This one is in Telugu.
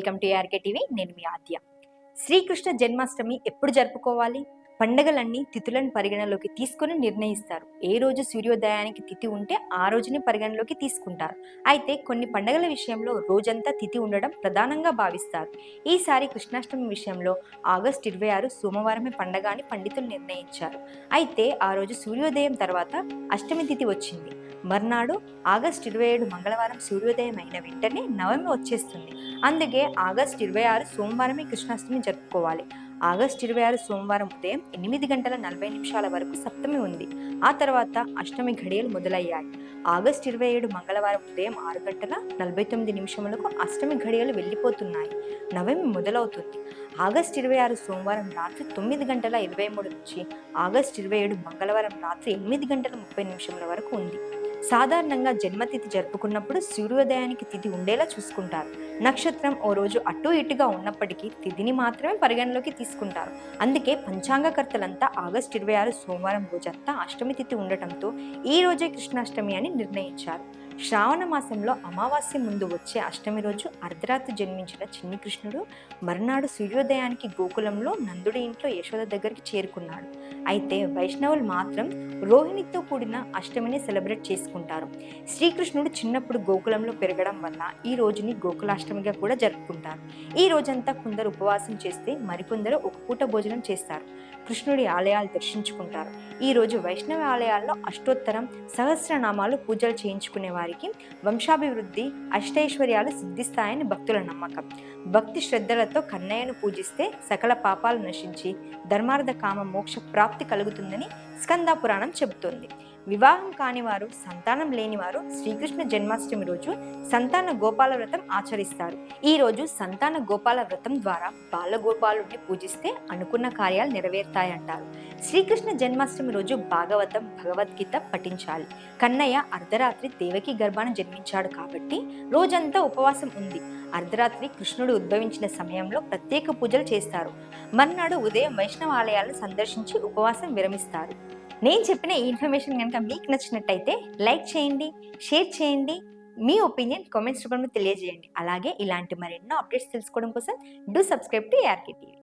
Welcome to RK TV. నేను మీ ఆద్య. శ్రీకృష్ణ జన్మాష్టమి ఎప్పుడు జరుపుకోవాలి? పండగలన్నీ తిథులను పరిగణలోకి తీసుకుని నిర్ణయిస్తారు. ఏ రోజు సూర్యోదయానికి తిథి ఉంటే ఆ రోజుని పరిగణలోకి తీసుకుంటారు. అయితే కొన్ని పండగల విషయంలో రోజంతా తిథి ఉండడం ప్రధానంగా భావిస్తారు. ఈసారి కృష్ణాష్టమి విషయంలో ఆగస్టు 26 సోమవారమే పండగ అని పండితులు నిర్ణయించారు. అయితే ఆ రోజు సూర్యోదయం తర్వాత అష్టమి తిథి వచ్చింది. మర్నాడు ఆగస్టు 27 మంగళవారం సూర్యోదయం అయిన వెంటనే నవమి వచ్చేస్తుంది. అందుకే ఆగస్టు 26 సోమవారమే కృష్ణాష్టమి జరుపుకోవాలి. ఆగస్టు 26 సోమవారం ఉదయం 8:40 వరకు సప్తమి ఉంది. ఆ తర్వాత అష్టమి ఘడియలు మొదలయ్యాయి. ఆగస్టు 27 మంగళవారం ఉదయం 6:49 అష్టమి ఘడియలు వెళ్ళిపోతున్నాయి. నవమి మొదలవుతుంది. ఆగస్టు 26 సోమవారం రాత్రి 9:23 నుంచి ఆగస్టు 27 మంగళవారం రాత్రి 8:30 వరకు ఉంది. సాధారణంగా జన్మతిథి జరుపుకున్నప్పుడు సూర్యోదయానికి తిథి ఉండేలా చూసుకుంటారు. నక్షత్రం ఓ రోజు అటు ఇటుగా ఉన్నప్పటికీ తిథిని మాత్రమే పరిగణలోకి తీసుకుంటారు. అందుకే పంచాంగకర్తలంతా ఆగస్టు 26 సోమవారం రోజంతా అష్టమి తిథి ఉండటంతో ఈ రోజే కృష్ణాష్టమి అని నిర్ణయించారు. శ్రావణ మాసంలో అమావాస్య ముందు వచ్చే అష్టమి రోజు అర్ధరాత్రి జన్మించిన చిన్ని కృష్ణుడు మర్నాడు సూర్యోదయానికి గోకులంలో నందుడి ఇంట్లో యశోద దగ్గరికి చేరుకున్నాడు. అయితే వైష్ణవులు మాత్రం రోహిణితో కూడిన అష్టమిని సెలబ్రేట్ చేసుకుంటారు. శ్రీకృష్ణుడు చిన్నప్పుడు గోకులంలో పెరగడం వల్ల ఈ రోజుని గోకులాష్టమిగా కూడా జరుపుకుంటారు. ఈ రోజంతా కొందరు ఉపవాసం చేస్తే మరికొందరు ఒక పూట భోజనం చేస్తారు. కృష్ణుడి ఆలయాలు దర్శించుకుంటారు. ఈ రోజు వైష్ణవ ఆలయాల్లో అష్టోత్తరం సహస్రనామాలు పూజలు చేయించుకునే వారికి వంశాభివృద్ధి అష్టైశ్వర్యాలు సిద్ధిస్తాయని భక్తుల నమ్మకం. భక్తి శ్రద్ధలతో కన్నయ్యను పూజిస్తే సకల పాపాలు నశించి ధర్మార్థ కామ మోక్ష ప్రాప్తి కలుగుతుందని స్కంద పురాణం చెబుతోంది. వివాహం కానివారు, సంతానం లేనివారు శ్రీకృష్ణ జన్మాష్టమి రోజు సంతాన గోపాల వ్రతం ఆచరిస్తారు. ఈ రోజు సంతాన గోపాల వ్రతం ద్వారా బాలగోపాలుడిని పూజిస్తే అనుకున్న కార్యాలు నెరవేరుతాయంటారు. శ్రీకృష్ణ జన్మాష్టమి రోజు భాగవతం, భగవద్గీత పఠించాలి. కన్నయ్య అర్ధరాత్రి దేవకి గర్భాన జన్మించాడు కాబట్టి రోజంతా ఉపవాసం ఉంది. అర్ధరాత్రి కృష్ణుడు ఉద్భవించిన సమయంలో ప్రత్యేక పూజలు చేస్తారు. మర్నాడు ఉదయం వైష్ణవ ఆలయాలను సందర్శించి ఉపవాసం విరమిస్తారు. నేను చెప్పిన ఈ ఇన్ఫర్మేషన్ కనుక మీకు నచ్చినట్టయితే లైక్ చేయండి, షేర్ చేయండి, మీ ఒపీనియన్ కామెంట్స్ రూపంలో తెలియజేయండి. అలాగే ఇలాంటి మరెన్నో అప్డేట్స్ తెలుసుకోవడం కోసం do subscribe to RK TV.